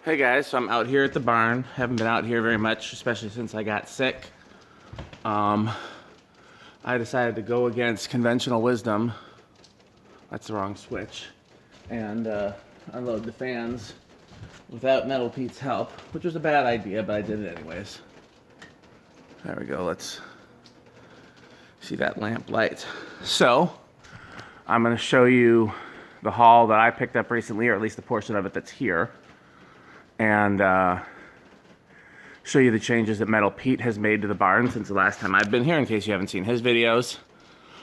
Hey guys, so I'm out here at the barn. Haven't been out here very much, especially since I got sick. I decided to go against conventional wisdom. That's the wrong switch. And unload the fans without Metal Pete's help, which was a bad idea, but I did it anyways. There we go, let's see that lamp light. So, I'm gonna show you the haul that I picked up recently, or at least the portion of it that's here. And show you the changes that Metal Pete has made to the barn since the last time I've been here, in case you haven't seen his videos.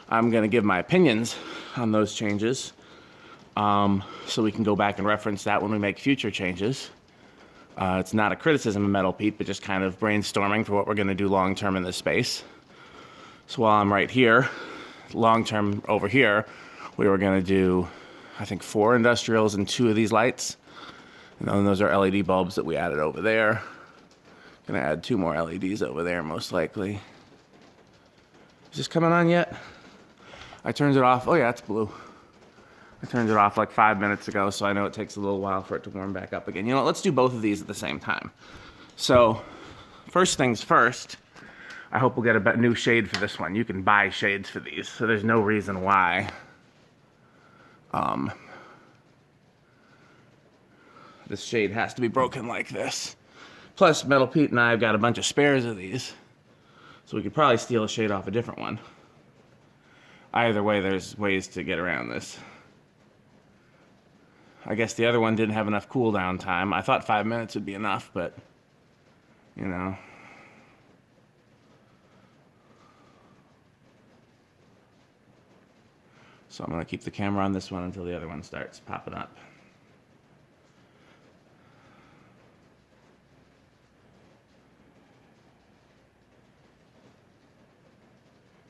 I'm gonna give my opinions on those changes, so we can go back and reference that when we make future changes. It's not a criticism of Metal Pete, but just kind of brainstorming for what we're gonna do long term in this space. So while I'm right here, long term over here, we were gonna do, I think, 4 industrials and 2 of these lights. And then those are LED bulbs that we added over there. Gonna add 2 more LEDs over there, most likely. Is this coming on yet? I turned it off. Oh yeah, it's blue. I turned it off like 5 minutes ago, so I know it takes a little while for it to warm back up again. You know what, let's do both of these at the same time. So, first things first, I hope we'll get a new shade for this one. You can buy shades for these, so there's no reason why this shade has to be broken like this. Plus, Metal Pete and I have got a bunch of spares of these, so we could probably steal a shade off a different one. Either way, there's ways to get around this. I guess the other one didn't have enough cooldown time. I thought 5 minutes would be enough, but, you know. So I'm gonna keep the camera on this one until the other one starts popping up.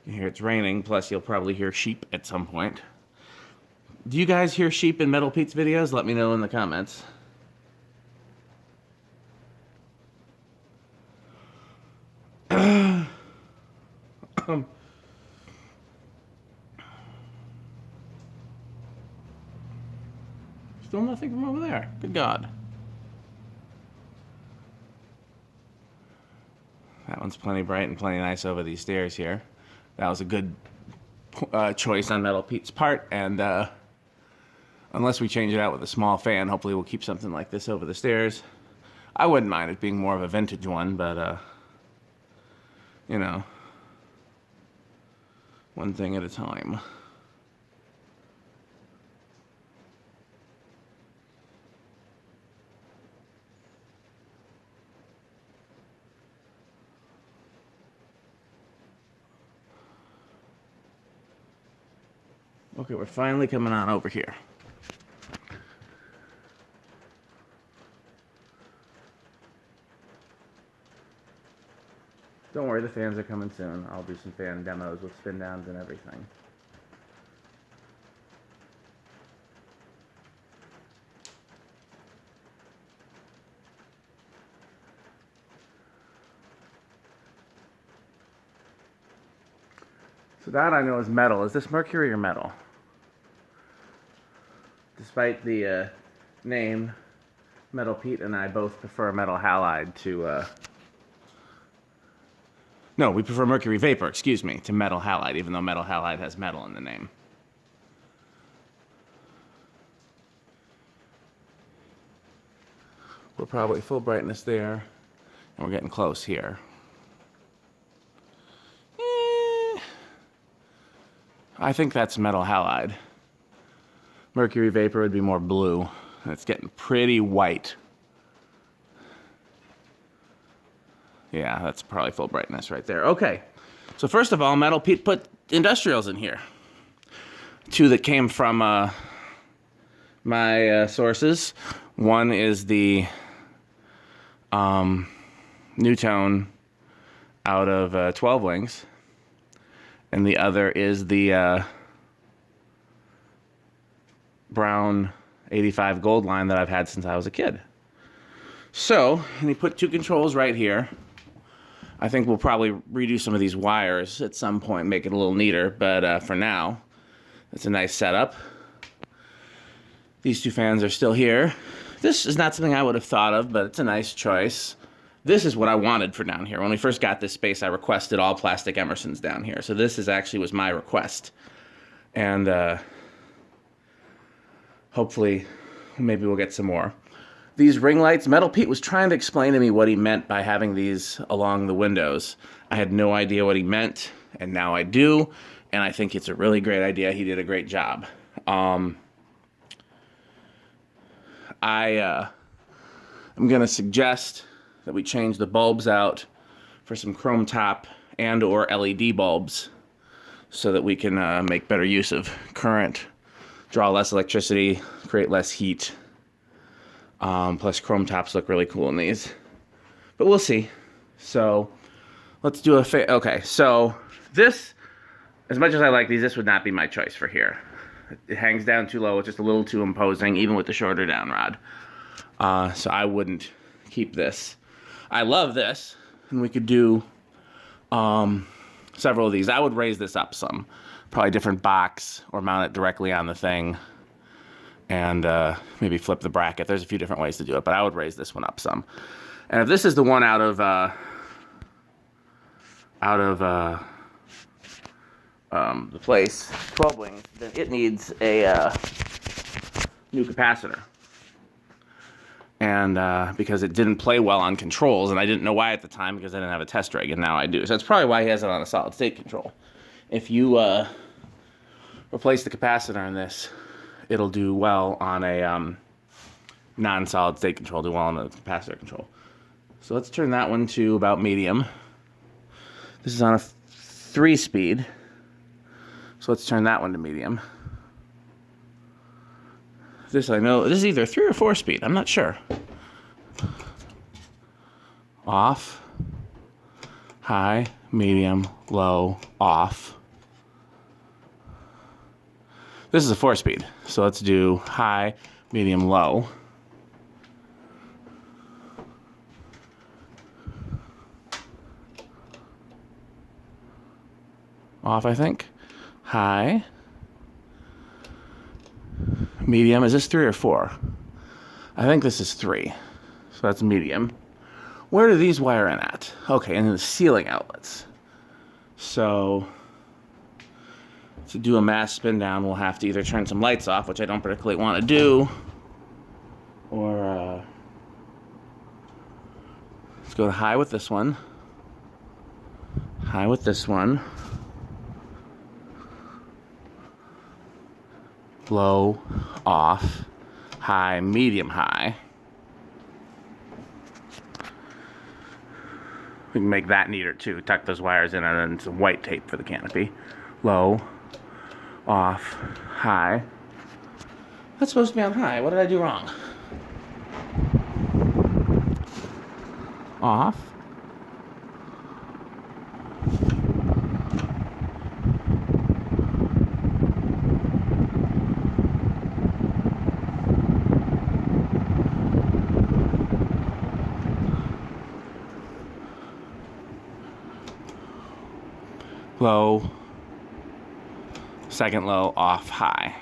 You hear it's raining, plus you'll probably hear sheep at some point. Do you guys hear sheep in Metal Pete's videos? Let me know in the comments. Still nothing from over there. Good God. That one's plenty bright and plenty nice over these stairs here. That was a good choice on Metal Pete's part, and unless we change it out with a small fan, hopefully we'll keep something like this over the stairs. I wouldn't mind it being more of a vintage one, but you know, one thing at a time. Okay, we're finally coming on over here. Don't worry, the fans are coming soon. I'll do some fan demos with spin downs and everything. So that I know is metal. Is this mercury or metal? Despite the name, Metal Pete and I both prefer metal halide to no, we prefer mercury vapor, excuse me, to metal halide, even though metal halide has metal in the name. We're probably full brightness there, and we're getting close here. I think that's metal halide. Mercury vapor would be more blue, and it's getting pretty white. Yeah, that's probably full brightness right there. Okay, so first of all, Metal Pete put industrials in here. 2 that came from my sources. One is the Newtone out of 12 Wings, and the other is the brown 85 gold line that I've had since I was a kid. So, and he put 2 controls right here. I think we'll probably redo some of these wires at some point, make it a little neater, but for now, it's a nice setup. These 2 fans are still here. This is not something I would have thought of, but it's a nice choice. This is what I wanted for down here. When we first got this space, I requested all plastic Emersons down here. So this is actually was my request. And hopefully, maybe we'll get some more. These ring lights, Metal Pete was trying to explain to me what he meant by having these along the windows. I had no idea what he meant, and now I do. And I think it's a really great idea. He did a great job. I'm going to suggest that we change the bulbs out for some chrome top and or LED bulbs so that we can make better use of current, draw less electricity, create less heat. Plus chrome tops look really cool in these. But we'll see. So let's do okay, so this, as much as I like these, this would not be my choice for here. It hangs down too low. It's just a little too imposing, even with the shorter downrod. So I wouldn't keep this. I love this, and we could do several of these. I would raise this up some. Probably a different box, or mount it directly on the thing, and maybe flip the bracket. There's a few different ways to do it, but I would raise this one up some. And if this is the one out of the place, 12 wings, then it needs a new capacitor. And because it didn't play well on controls, and I didn't know why at the time because I didn't have a test rig, and now I do. So that's probably why he has it on a solid state control. If you replace the capacitor in this, it'll do well on a non-solid state control, do well on the capacitor control. So let's turn that one to about medium. This is on a 3-speed. So let's turn that one to medium. This I know, this is either 3 or 4-speed, I'm not sure. Off, high, medium, low, off. This is a 4-speed, so let's do high, medium, low. Off, I think. High. Medium. Is this 3 or 4? I think this is 3. So that's medium. Where do these wire in at? Okay, and the ceiling outlets. So to do a mass spin down, we'll have to either turn some lights off, which I don't particularly want to do, or let's go to high with this one. High with this one. Low, off, high, medium, high. We can make that neater too. Tuck those wires in and then some white tape for the canopy. Low, off, high. That's supposed to be on high. What did I do wrong? Off. Low, second low, off, high.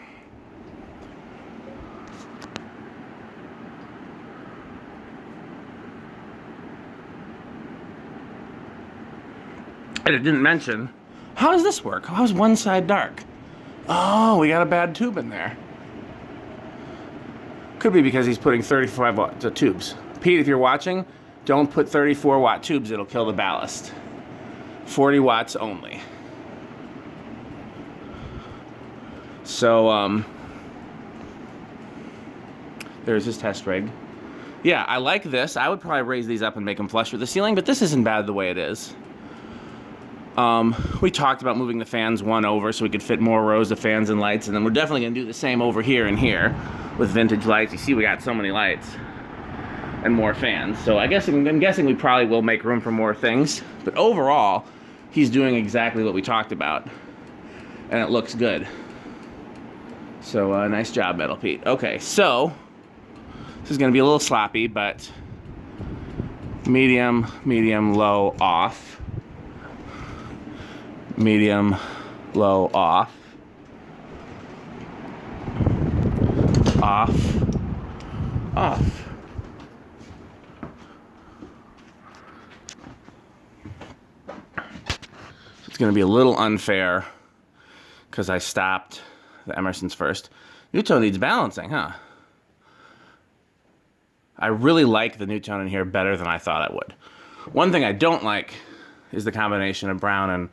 And it didn't mention, how does this work? How is one side dark? Oh, we got a bad tube in there. Could be because he's putting 35 watt tubes. Pete, if you're watching, don't put 34 watt tubes, it'll kill the ballast. 40 watts only. So, there's his test rig. Yeah, I like this. I would probably raise these up and make them flush with the ceiling, but this isn't bad the way it is. We talked about moving the fans one over so we could fit more rows of fans and lights, and then we're definitely going to do the same over here and here with vintage lights. You see we got so many lights and more fans. So I'm guessing we probably will make room for more things, but overall, he's doing exactly what we talked about, and it looks good. So nice job, Metal Pete. Okay, so this is going to be a little sloppy, but medium, medium, low, off. Medium, low, off. Off. off. It's going to be a little unfair because I stopped the Emersons first. Newtone needs balancing, huh? I really like the Newtone in here better than I thought I would. One thing I don't like is the combination of brown and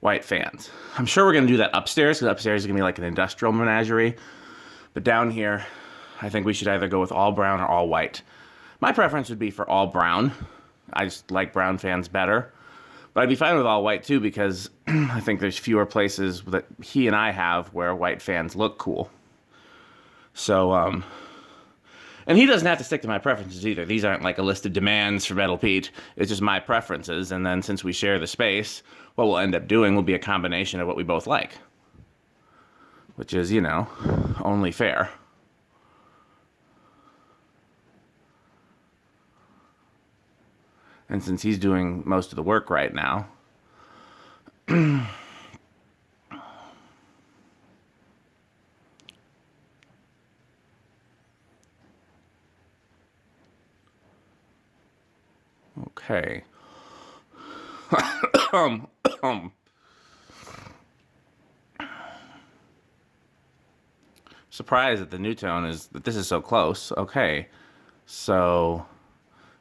white fans. I'm sure we're going to do that upstairs, because upstairs is going to be like an industrial menagerie. But down here, I think we should either go with all brown or all white. My preference would be for all brown. I just like brown fans better. But I'd be fine with all white too, because I think there's fewer places that he and I have where white fans look cool. So, and he doesn't have to stick to my preferences either. These aren't like a list of demands for Metal Pete. It's just my preferences. And then since we share the space, what we'll end up doing will be a combination of what we both like. Which is, you know, only fair. And since he's doing most of the work right now, okay. Surprised that the Newtone is, that this is so close. Okay. So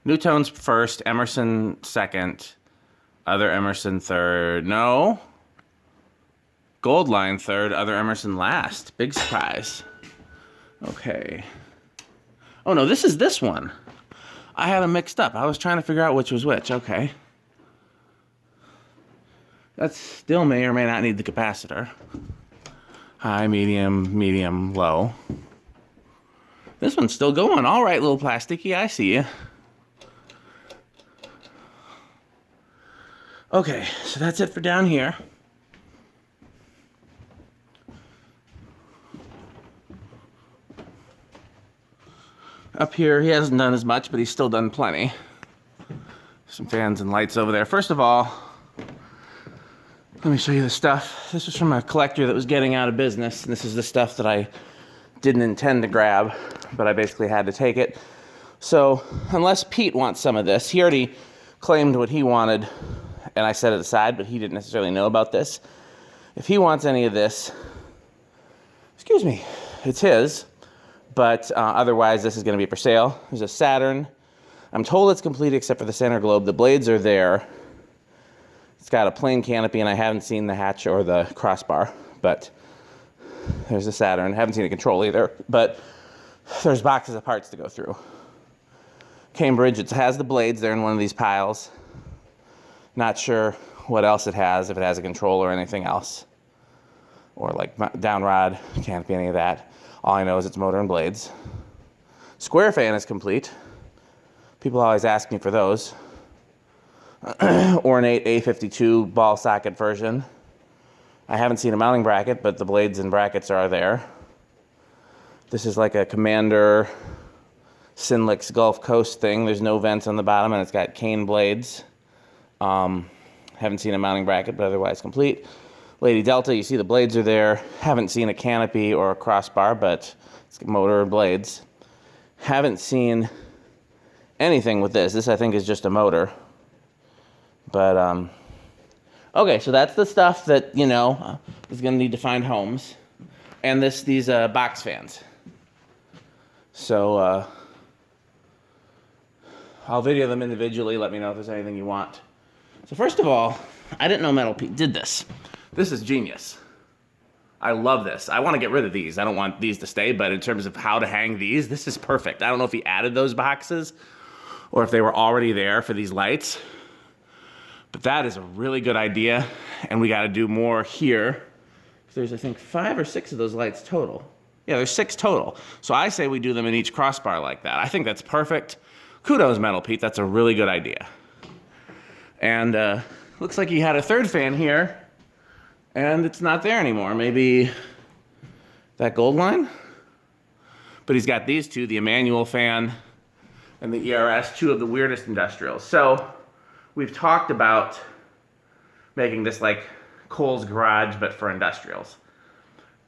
Newtone's first, Emerson second, other Emerson third. No. Goldline third, other Emerson last. Big surprise. Okay. Oh no, this is this one. I had them mixed up. I was trying to figure out which was which. Okay. That still may or may not need the capacitor. High, medium, low. This one's still going. All right, little plasticky. I see you. Okay, so that's it for down here. Up here, he hasn't done as much, but he's still done plenty. Some fans and lights over there. First of all, let me show you the stuff. This was from a collector that was getting out of business, and this is the stuff that I didn't intend to grab, but I basically had to take it. So, unless Pete wants some of this, he already claimed what he wanted, and I set it aside, but he didn't necessarily know about this. If he wants any of this, excuse me, it's his, but otherwise this is going to be for sale. There's a Saturn. I'm told it's complete except for the center globe. The blades are there. It's got a plain canopy, and I haven't seen the hatch or the crossbar, but there's a Saturn. I haven't seen a control either, but there's boxes of parts to go through. Cambridge, it has the blades. They're in one of these piles. Not sure what else it has, if it has a control or anything else. Or like downrod, canopy, any of that. All I know is it's motor and blades. Square fan is complete. People always ask me for those. Ornate A52 ball socket version. I haven't seen a mounting bracket, but the blades and brackets are there. This is like a Commander Sinlix Gulf Coast thing. There's no vents on the bottom, and it's got cane blades. Haven't seen a mounting bracket, but otherwise complete. Lady Delta, you see the blades are there. Haven't seen a canopy or a crossbar, but it's motor and blades. Haven't seen anything with this. This, I think, is just a motor. But, okay, so that's the stuff that, you know, is going to need to find homes. And these box fans. So, I'll video them individually. Let me know if there's anything you want. So first of all, I didn't know Metal Pete did this. This is genius. I love this. I want to get rid of these. I don't want these to stay, but in terms of how to hang these, this is perfect. I don't know if he added those boxes or if they were already there for these lights, but that is a really good idea, and we got to do more here. There's, I think, 5 or 6 of those lights total. Yeah, there's 6 total. So I say we do them in each crossbar like that. I think that's perfect. Kudos, Metal Pete. That's a really good idea. And looks like he had a third fan here, and it's not there anymore. Maybe that gold line? But he's got these two, the Emmanuel fan and the ERS, 2 of the weirdest industrials. So we've talked about making this like Cole's Garage, but for industrials.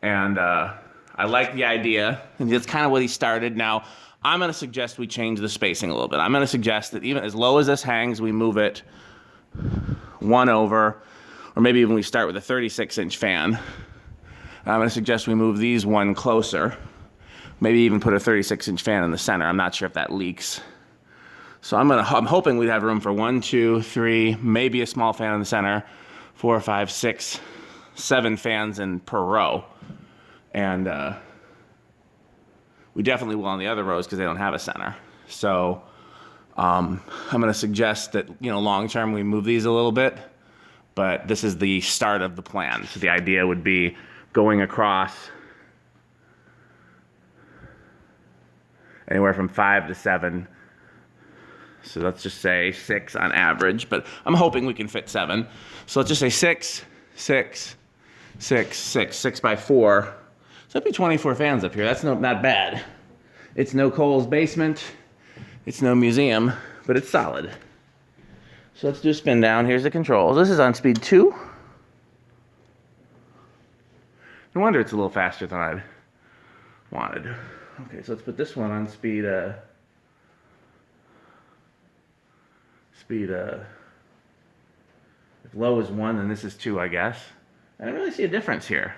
And I like the idea, and that's kind of what he started. Now, I'm going to suggest we change the spacing a little bit. I'm going to suggest that even as low as this hangs, we move it one over, or maybe even we start with a 36-inch fan. I'm going to suggest we move these one closer. Maybe even put a 36-inch fan in the center. I'm not sure if that leaks. So I'm hoping we'd have room for 1, 2, 3, maybe a small fan in the center, 4, 5, 6, 7 fans in per row. And we definitely will on the other rows because they don't have a center. So I'm going to suggest that, long term we move these a little bit, but this is the start of the plan. So the idea would be going across anywhere from 5 to 7. So let's just say 6 on average, but I'm hoping we can fit 7. So let's just say 6, 6, 6, 6, 6 by 4. So that'd be 24 fans up here. That's not bad. It's no Kohl's basement. It's no museum, but it's solid. So let's do a spin down. Here's the controls. This is on speed 2. No wonder it's a little faster than I'd wanted. Okay, so let's put this one on speed, if low is 1, then this is 2, I guess. I don't really see a difference here.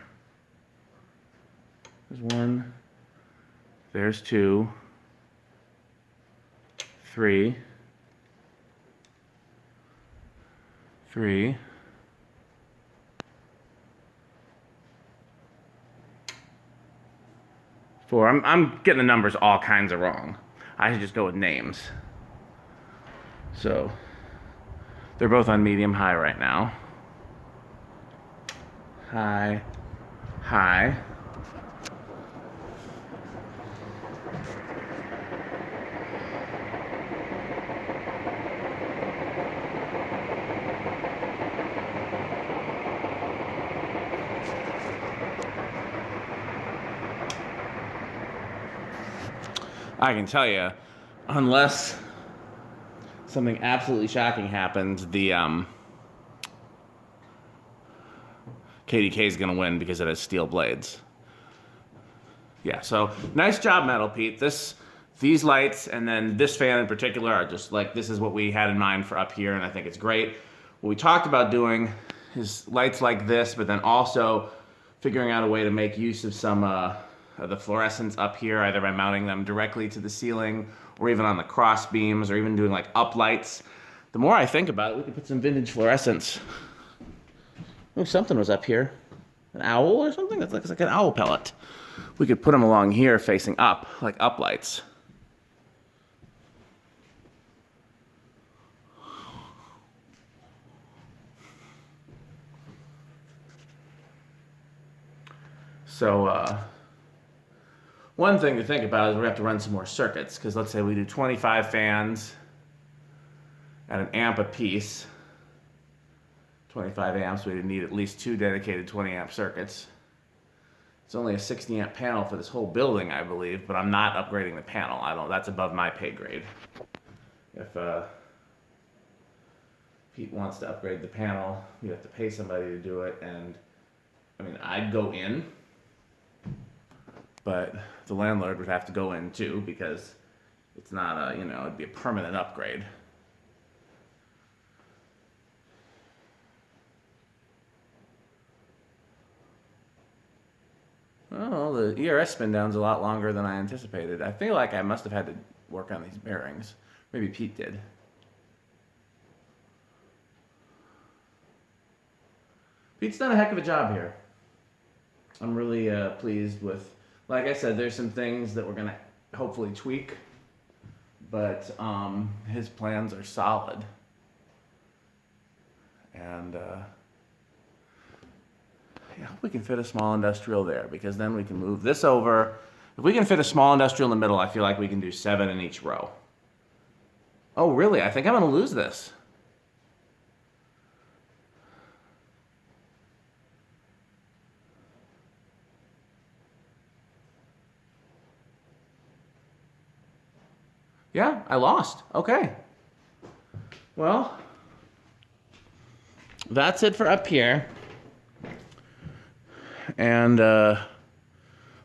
There's 1, there's 2, 3, 3, 4. I'm getting the numbers all kinds of wrong. I should just go with names. So they're both on medium high right now. High, high. I can tell you, unless something absolutely shocking happens, the KDK is going to win because it has steel blades. Yeah, so nice job, Metal Pete. These lights and then this fan in particular are just like, this is what we had in mind for up here, and I think it's great. What we talked about doing is lights like this, but then also figuring out a way to make use of some the fluorescents up here, either by mounting them directly to the ceiling or even on the cross beams or even doing like up lights. The more I think about it, we could put some vintage fluorescents. Oh, something was up here. An owl or something? That looks like an owl pellet. We could put them along here facing up, like up lights. So, one thing to think about is we're going to have to run some more circuits, because let's say we do 25 fans at an amp a piece. 25 amps, we would need at least 2 dedicated 20 amp circuits. It's only a 60 amp panel for this whole building, I believe, but I'm not upgrading the panel. That's above my pay grade. If Pete wants to upgrade the panel, you have to pay somebody to do it, and I mean, I'd go in, but the landlord would have to go in too, because it's not it'd be a permanent upgrade. Well, the ERS spin down's a lot longer than I anticipated. I feel like I must have had to work on these bearings. Maybe Pete did. Pete's done a heck of a job here. I'm really pleased with, like I said, there's some things that we're going to hopefully tweak, but his plans are solid. And I hope we can fit a small industrial there, because then we can move this over. If we can fit a small industrial in the middle, I feel like we can do 7 in each row. Oh, really? I think I'm going to lose this. Yeah, I lost. Okay. Well, that's it for up here. And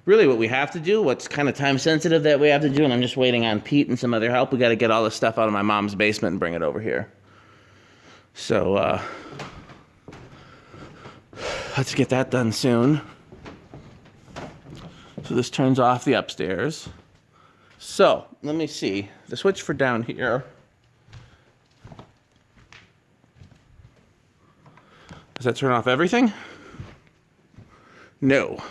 really what we have to do, what's kind of time sensitive that we have to do, and I'm just waiting on Pete and some other help. We got to get all this stuff out of my mom's basement and bring it over here. So, let's get that done soon. So this turns off the upstairs. So, let me see. The switch for down here. Does that turn off everything? No.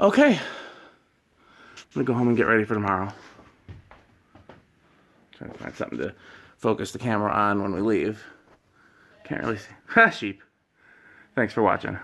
Okay. I'm gonna go home and get ready for tomorrow. Trying to find something to focus the camera on when we leave. Can't really see. Ha, sheep. Thanks for watching.